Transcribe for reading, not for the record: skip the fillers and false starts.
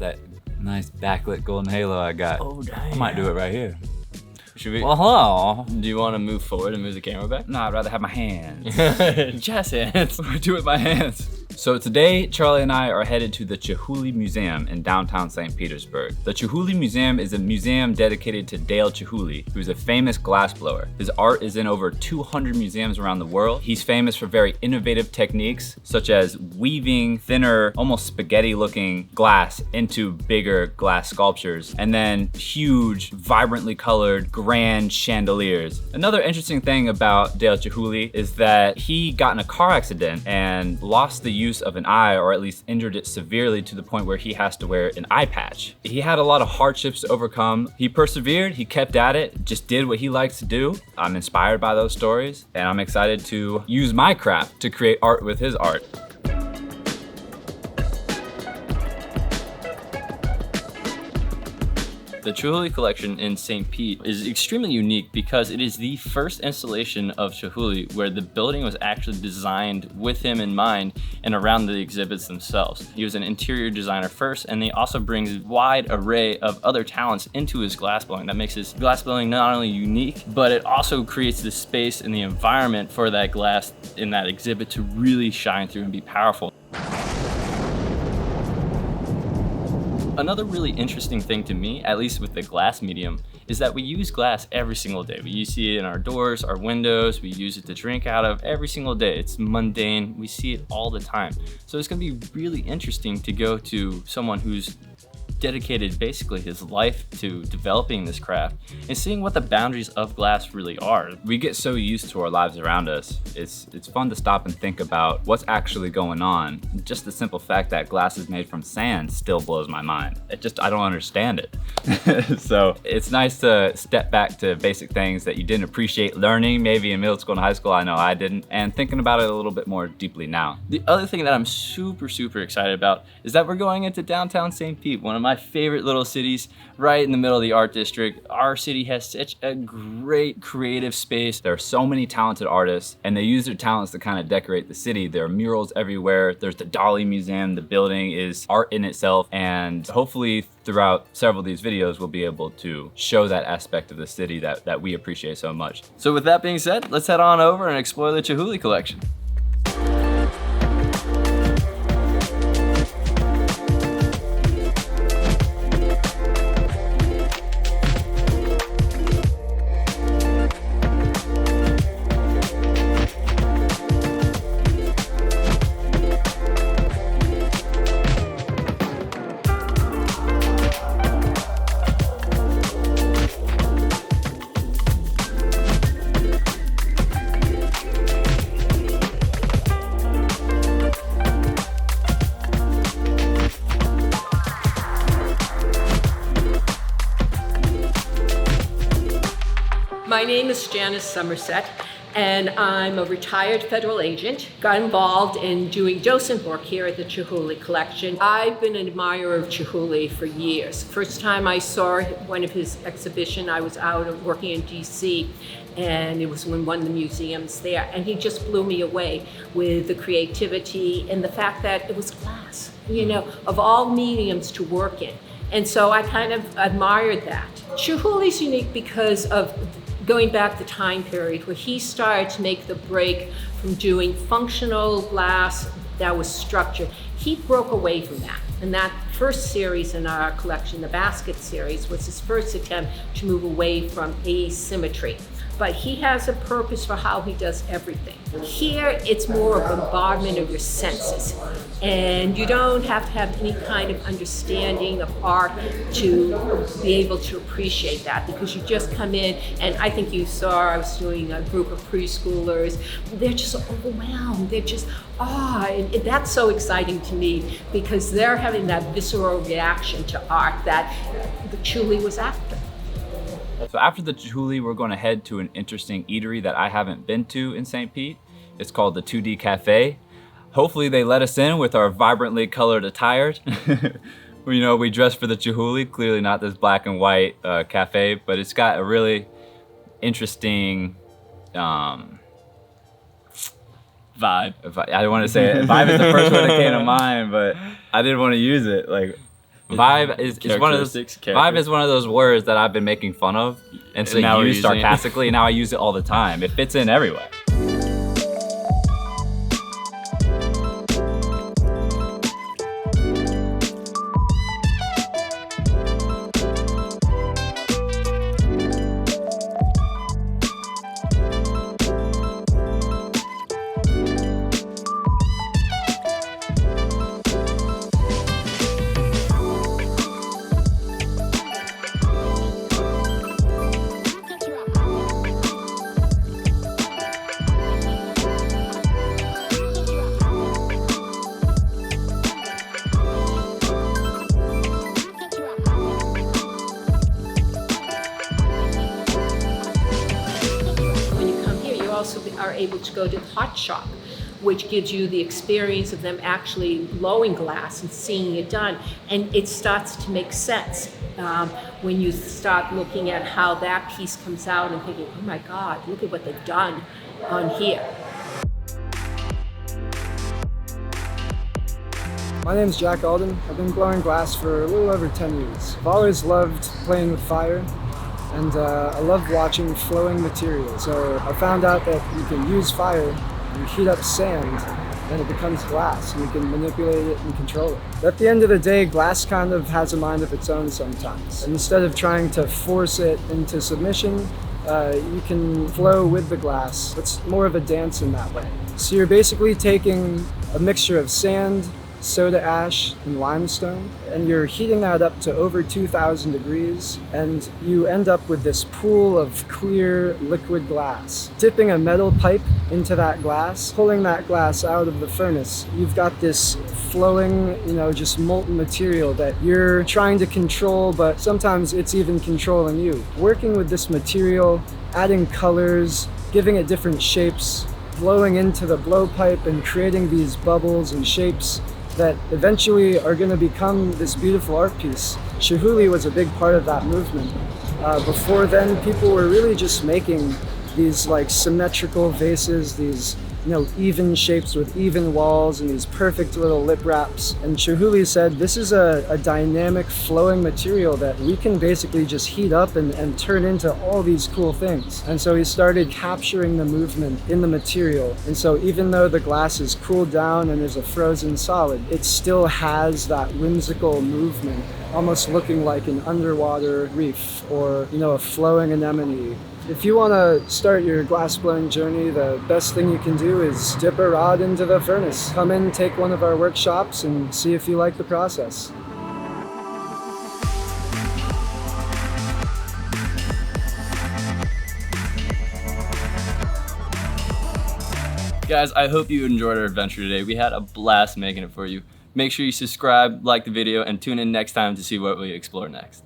that nice backlit golden halo I got. Oh, damn. I might do it right here. Should we? Well, hello. Do you want to move forward and move the camera back? No, I'd rather have my hands. Jazz hands. Do it with my hands. So today, Charlie and I are headed to the Chihuly Museum in downtown St. Petersburg. The Chihuly Museum is a museum dedicated to Dale Chihuly, who's a famous glassblower. His art is in over 200 museums around the world. He's famous for very innovative techniques, such as weaving thinner, almost spaghetti-looking glass into bigger glass sculptures, and then huge, vibrantly colored, grand chandeliers. Another interesting thing about Dale Chihuly is that he got in a car accident and lost the use of an eye, or at least injured it severely to the point where he has to wear an eye patch. He had a lot of hardships to overcome. He persevered, he kept at it, just did what he likes to do. I'm inspired by those stories, and I'm excited to use my craft to create art with his art. The Chihuly Collection in St. Pete is extremely unique because it is the first installation of Chihuly where the building was actually designed with him in mind and around the exhibits themselves. He was an interior designer first, and he also brings a wide array of other talents into his glassblowing. That makes his glassblowing not only unique, but it also creates the space and the environment for that glass in that exhibit to really shine through and be powerful. Another really interesting thing to me, at least with the glass medium, is that we use glass every single day. We see it in our doors, our windows, we use it to drink out of every single day. It's mundane, we see it all the time. So it's gonna be really interesting to go to someone who's dedicated basically his life to developing this craft and seeing what the boundaries of glass really are. We get so used to our lives around us. It's fun to stop and think about what's actually going on. Just the simple fact that glass is made from sand still blows my mind. I don't understand it. So it's nice to step back to basic things that you didn't appreciate learning maybe in middle school and high school. I know I didn't, and thinking about it a little bit more deeply now. The other thing that I'm super excited about is that we're going into downtown St. Pete, one of my favorite little cities, right in the middle of the art district. Our city has such a great creative space. There are so many talented artists, and they use their talents to kind of decorate the city. There are murals everywhere. There's the Dolly Museum. The building is art in itself, and hopefully throughout several of these videos, we'll be able to show that aspect of the city that we appreciate so much. So with that being said, let's head on over and explore the Chihuly Collection. My name is Janice Somerset, and I'm a retired federal agent. Got involved in doing docent work here at the Chihuly Collection. I've been an admirer of Chihuly for years. First time I saw one of his exhibition, I was out working in DC, and it was in one of the museums there, and he just blew me away with the creativity and the fact that it was glass, you know, of all mediums to work in. And so I kind of admired that. Chihuly's unique because of going back the time period where he started to make the break from doing functional glass that was structured. He broke away from that. And that first series in our collection, the basket series, was his first attempt to move away from asymmetry. But he has a purpose for how he does everything. Here, it's more of bombardment of your senses. And you don't have to have any kind of understanding of art to be able to appreciate that, because you just come in, and I think you saw, I was doing a group of preschoolers, they're just overwhelmed, they're just, and that's so exciting to me, because they're having that visceral reaction to art that the Chihuly was after. So after the Chihuly, we're going to head to an interesting eatery that I haven't been to in St. Pete. It's called the 2D Cafe. Hopefully they let us in with our vibrantly colored attire. You know, we dressed for the Chihuly, clearly not this black and white cafe, but it's got a really interesting Vibe. I don't want to say it. Vibe is the first one that came to mind, but I didn't want to use it. Like, Vibe is one of those. Vibe is one of those words that I've been making fun of, and so now use sarcastically. Now I use it all the time. It fits in everywhere. Also are able to go to the hot shop, which gives you the experience of them actually blowing glass and seeing it done. And it starts to make sense when you start looking at how that piece comes out and thinking, oh my God, look at what they've done on here. My name's Jack Alden. I've been blowing glass for a little over 10 years. I've always loved playing with fire, and I love watching flowing material. So I found out that you can use fire, you heat up sand, and it becomes glass, and you can manipulate it and control it. At the end of the day, glass kind of has a mind of its own sometimes. And instead of trying to force it into submission, you can flow with the glass. It's more of a dance in that way. So you're basically taking a mixture of sand, soda ash, and limestone, and you're heating that up to over 2,000 degrees, and you end up with this pool of clear liquid glass. Dipping a metal pipe into that glass, pulling that glass out of the furnace, you've got this flowing, just molten material that you're trying to control, but sometimes it's even controlling you. Working with this material, adding colors, giving it different shapes, blowing into the blowpipe and creating these bubbles and shapes that eventually are going to become this beautiful art piece. Chihuly was a big part of that movement. Before then, people were really just making these like symmetrical vases, these even shapes with even walls and these perfect little lip wraps. And Chihuly said, this is a dynamic flowing material that we can basically just heat up and turn into all these cool things. And so he started capturing the movement in the material. And so even though the glass is cooled down and is a frozen solid, it still has that whimsical movement, almost looking like an underwater reef or a flowing anemone. If you want to start your glass blowing journey, the best thing you can do is dip a rod into the furnace. Come in, take one of our workshops, and see if you like the process. Guys, I hope you enjoyed our adventure today. We had a blast making it for you. Make sure you subscribe, like the video, and tune in next time to see what we explore next.